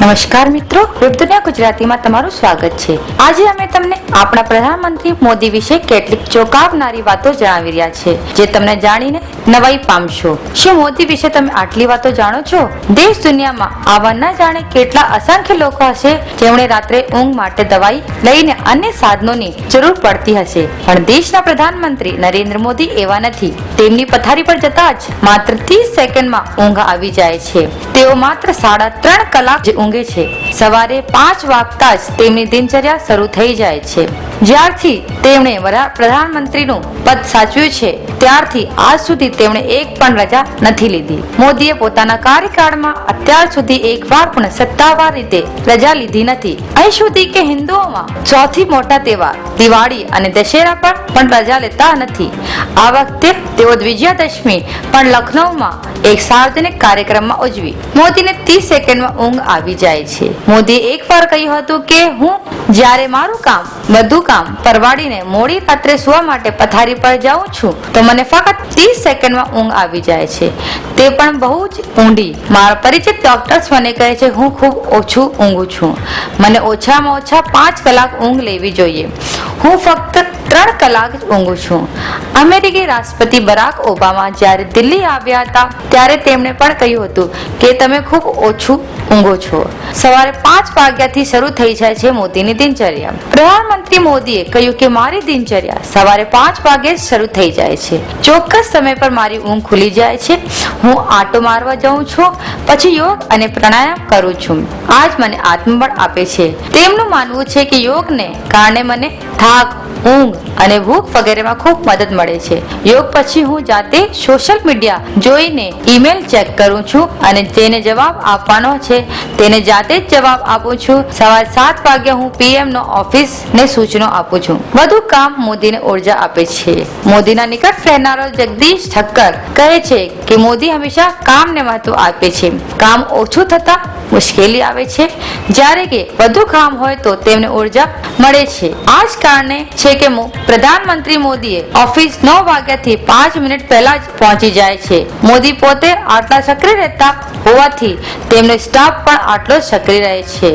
નમસ્કાર મિત્રો, વેબ દુનિયા ગુજરાતીમાં તમારું સ્વાગત છે। આજે અમે તમને આપણા પ્રધાનમંત્રી મોદી વિશે કેટલીક ચોંકાવનારી વાતો જણાવી રહ્યા છે, જે તમને જાણીને નવાઈ પામશો। શું મોદી વિશે તમે આટલી વાતો જાણો છો? દેશ દુનિયામાં આવા ન જાણે કેટલા અસંખ્ય લોકો હશે જેમણે રાત્રે ઊંઘ માટે દવાઈ લઈને અન્ય સાધનોની જરૂર પડતી હશે, પણ દેશના પ્રધાનમંત્રી નરેન્દ્ર મોદી એવા નથી। તેમની પથારી પર જતા જ માત્ર 30 સેકન્ડમાં ઊંઘ આવી જાય છે। તેઓ માત્ર 3.5 કલાક ઊંઘે છે। સવારે 5 વાગતા જ તેમની દિનચર્યા શરૂ થઈ જાય છે। જ્યારથી તેમણે પ્રધાનમંત્રીનું પદ સાચવ્યું છે ત્યારથી આજ સુધી તેમણે એક પણ રજા નથી લીધી। મોદીએ પોતાના કાર્યકાળમાં અત્યાર સુધી એકવાર પણ સત્તાવાર રીતે રજા લીધી નથી। અહીં સુધી કે હિન્દુઓમાં સૌથી મોટા તહેવાર દિવાળી અને દશેરા પર પણ રજા લેતા નથી। આ વખતે તેઓ વિજયાદશમી પણ લખનૌમાં એક સાર્વજનિક કાર્યક્રમમાં ઉજવી। મોદીને 30 સેકન્ડમાં ઊંઘ આવી જાય છે। મોદીએ એકવાર કહ્યું હતું કે હું જ્યારે મારું બધું કામ પરવાડીને મોડી રાત્રે સુવા માટે પથારી પર જાઉં છું તો મને ફક્ત 30 સેકન્ડમાં ઊંઘ આવી જાય છે, તે પણ બહુ જ ઊંડી। મારા પરિચિત ડોક્ટર્સ મને કહે છે હું ખૂબ ઓછું ઊંઘું છું, મને ઓછામાં ઓછા 5 કલાક ઊંઘ લેવી જોઈએ। હું ફક્ત 3 કલાક જ ઊંઘું છું। અમેરિકી રાષ્ટ્રપતિ બરાક ઓબામા જ્યારે દિલ્હી આવ્યા હતા ત્યારે તેમણે પણ કહ્યું હતું કે તમે ખૂબ ઓછું ઊંઘો છો। સવારે 5 વાગ્યાથી શરૂ થઈ જાય છે મોદીની દિનચર્યા। પ્રધાનમંત્રી મોદીએ કહ્યું કે મારી દિનચર્યા સવારે 5 વાગે શરૂ થઈ જાય છે। ચોક્કસ સમય પર મારી ઊંઘ ખુલી જાય છે। હું આંટો મારવા જાઉં છું, પછી યોગ અને પ્રાણાયામ કરું છું। આ જ મને આત્મબળ આપે છે। તેમનું માનવું છે કે યોગને કારણે મને થાક, ઊંઘ અને ભૂખ વગેરેમાં ખૂબ મદદ મળે છે। યોગ પછી હું જાતે સોશિયલ મીડિયા જોઈને ઈમેલ ચેક કરું છું અને જેને જવાબ આપવાનો છે તેને જાતે જ જવાબ આપું છું। સવારે 7 વાગ્યે હું PM નો ઓફિસને સૂચનો આપું છું। બધું કામ મોદીને ઉર્જા આપે છે। મોદીના નિકટ રહેનારો જગદીશ ઠક્કર કહે છે કે મોદી હંમેશા કામને મહત્વ આપે છે। કામ ઓછું થતા મુશ્કેલી આવે છે, જ્યારે કે વધુ કામ હોય તો તેમને ઉર્જા મળે છે। આ જ કારણે છે કે પ્રધાનમંત્રી મોદીએ ઓફિસ 9 વાગ્યાથી 5 મિનિટ પહેલા જ પહોંચી જાય છે। મોદી પોતે આટલા સક્રિય રહેતા હોવાથી તેમનો સ્ટાફ પણ આટલો સક્રિય રહે છે।